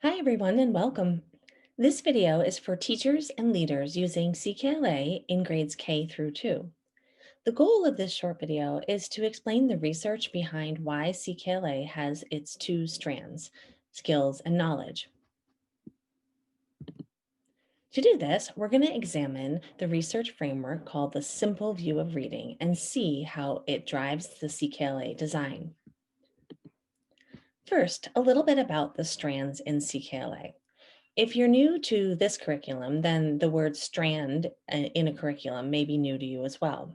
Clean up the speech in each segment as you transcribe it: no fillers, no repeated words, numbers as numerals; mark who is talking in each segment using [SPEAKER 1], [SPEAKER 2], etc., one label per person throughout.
[SPEAKER 1] Hi everyone and welcome. This video is for teachers and leaders using CKLA in grades K through 2. The goal of this short video is to explain the research behind why CKLA has its two strands, skills and knowledge. To do this, we're going to examine the research framework called the simple view of reading and see how it drives the CKLA design. First, a little bit about the strands in CKLA. If you're new to this curriculum, then the word strand in a curriculum may be new to you as well.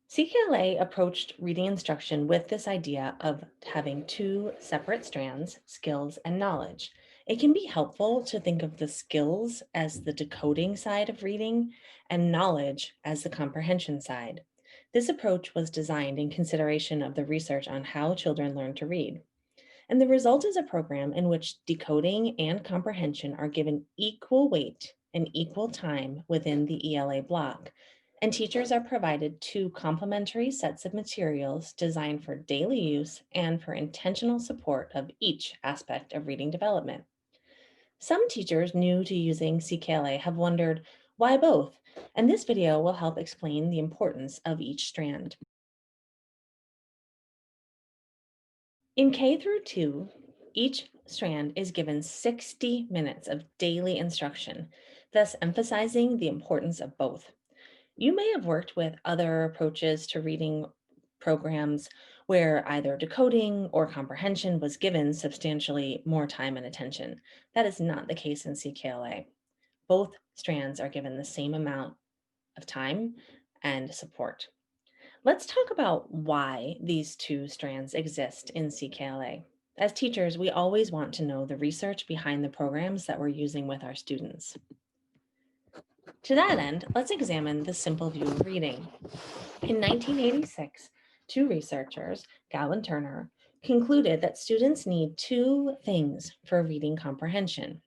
[SPEAKER 1] CKLA approached reading instruction with this idea of having two separate strands, skills and knowledge. It can be helpful to think of the skills as the decoding side of reading and knowledge as the comprehension side. This approach was designed in consideration of the research on how children learn to read. And the result is a program in which decoding and comprehension are given equal weight and equal time within the ELA block. And teachers are provided two complementary sets of materials designed for daily use and for intentional support of each aspect of reading development. Some teachers new to using CKLA have wondered, why both? And this video will help explain the importance of each strand. In K through 2, each strand is given 60 minutes of daily instruction, thus emphasizing the importance of both. You may have worked with other approaches to reading programs where either decoding or comprehension was given substantially more time and attention. That is not the case in CKLA. Both strands are given the same amount of time and support. Let's talk about why these two strands exist in CKLA. As teachers, we always want to know the research behind the programs that we're using with our students. To that end, let's examine the simple view of reading. In 1986, two researchers, Gao and Turner, concluded that students need two things for reading comprehension: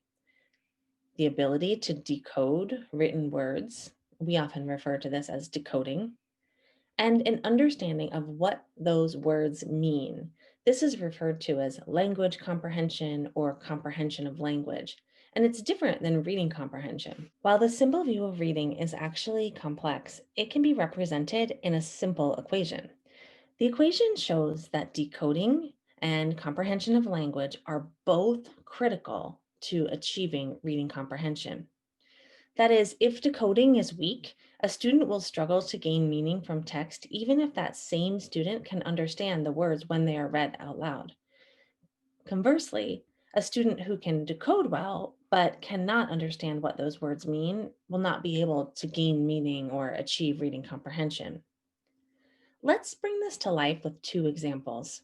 [SPEAKER 1] the ability to decode written words, we often refer to this as decoding, and an understanding of what those words mean. This is referred to as language comprehension or comprehension of language, and it's different than reading comprehension. While the simple view of reading is actually complex, it can be represented in a simple equation. The equation shows that decoding and comprehension of language are both critical to achieving reading comprehension. That is, if decoding is weak, a student will struggle to gain meaning from text, even if that same student can understand the words when they are read out loud. Conversely, a student who can decode well, but cannot understand what those words mean, will not be able to gain meaning or achieve reading comprehension. Let's bring this to life with two examples.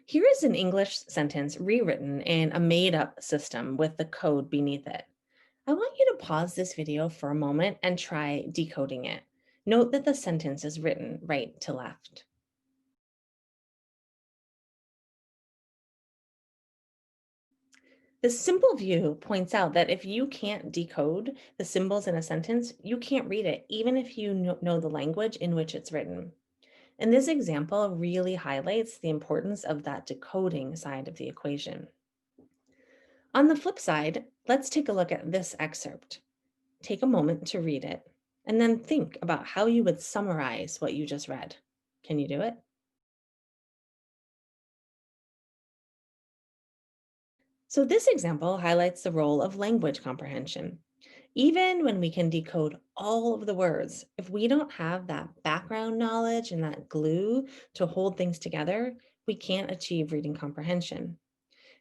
[SPEAKER 1] Here is an English sentence rewritten in a made-up system with the code beneath it. I want you to pause this video for a moment and try decoding it. Note that the sentence is written right to left. The simple view points out that if you can't decode the symbols in a sentence, you can't read it, even if you know the language in which it's written. And this example really highlights the importance of that decoding side of the equation. On the flip side, let's take a look at this excerpt. Take a moment to read it, and then think about how you would summarize what you just read. Can you do it? So this example highlights the role of language comprehension. Even when we can decode all of the words, if we don't have that background knowledge and that glue to hold things together, we can't achieve reading comprehension.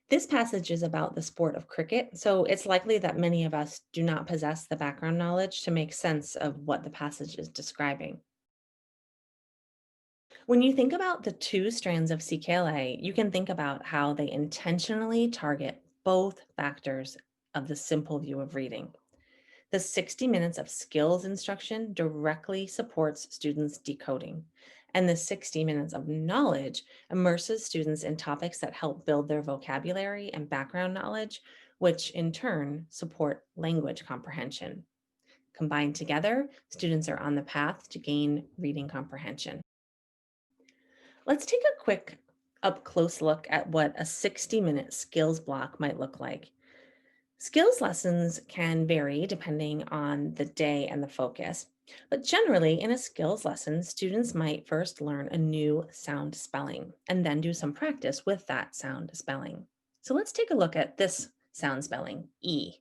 [SPEAKER 1] This passage is about the sport of cricket, so it's likely that many of us do not possess the background knowledge to make sense of what the passage is describing. When you think about the two strands of CKLA, you can think about how they intentionally target both factors of the simple view of reading. The 60 minutes of skills instruction directly supports students' decoding, and the 60 minutes of knowledge immerses students in topics that help build their vocabulary and background knowledge, which in turn support language comprehension. Combined together, students are on the path to gain reading comprehension. Let's take a quick up close look at what a 60-minute skills block might look like. Skills lessons can vary depending on the day and the focus, but generally, in a skills lesson, students might first learn a new sound spelling and then do some practice with that sound spelling. So let's take a look at this sound spelling, E.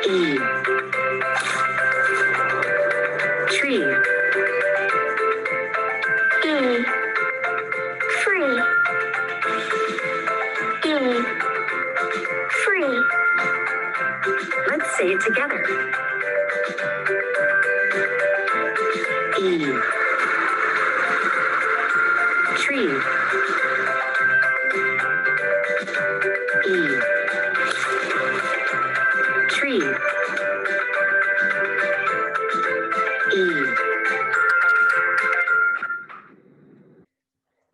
[SPEAKER 2] E. Tree. E. Free. E. Free. Let's say it together. E. Tree. E. Tree. E.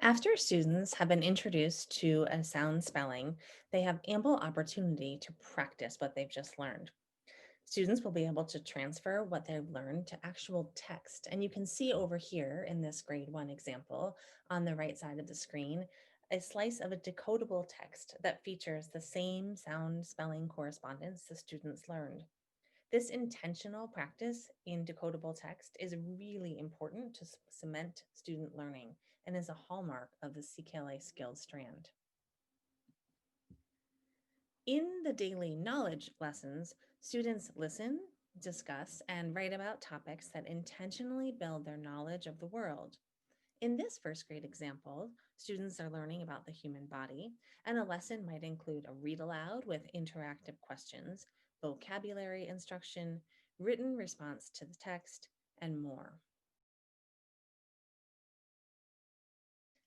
[SPEAKER 1] After students have been introduced to a sound spelling, they have ample opportunity to practice what they've just learned. Students will be able to transfer what they've learned to actual text. And you can see over here in this grade 1 example on the right side of the screen, a slice of a decodable text that features the same sound spelling correspondence the students learned. This intentional practice in decodable text is really important to cement student learning and is a hallmark of the CKLA skills strand. In the daily knowledge lessons, students listen, discuss, and write about topics that intentionally build their knowledge of the world. In this first grade example, students are learning about the human body, and a lesson might include a read aloud with interactive questions, vocabulary instruction, written response to the text, and more.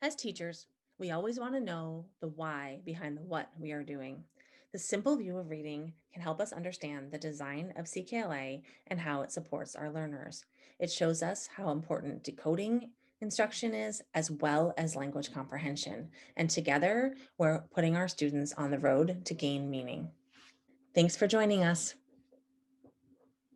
[SPEAKER 1] As teachers, we always want to know the why behind the what we are doing. The simple view of reading can help us understand the design of CKLA and how it supports our learners. It shows us how important decoding instruction is, as well as language comprehension. And together, we're putting our students on the road to gain meaning. Thanks for joining us.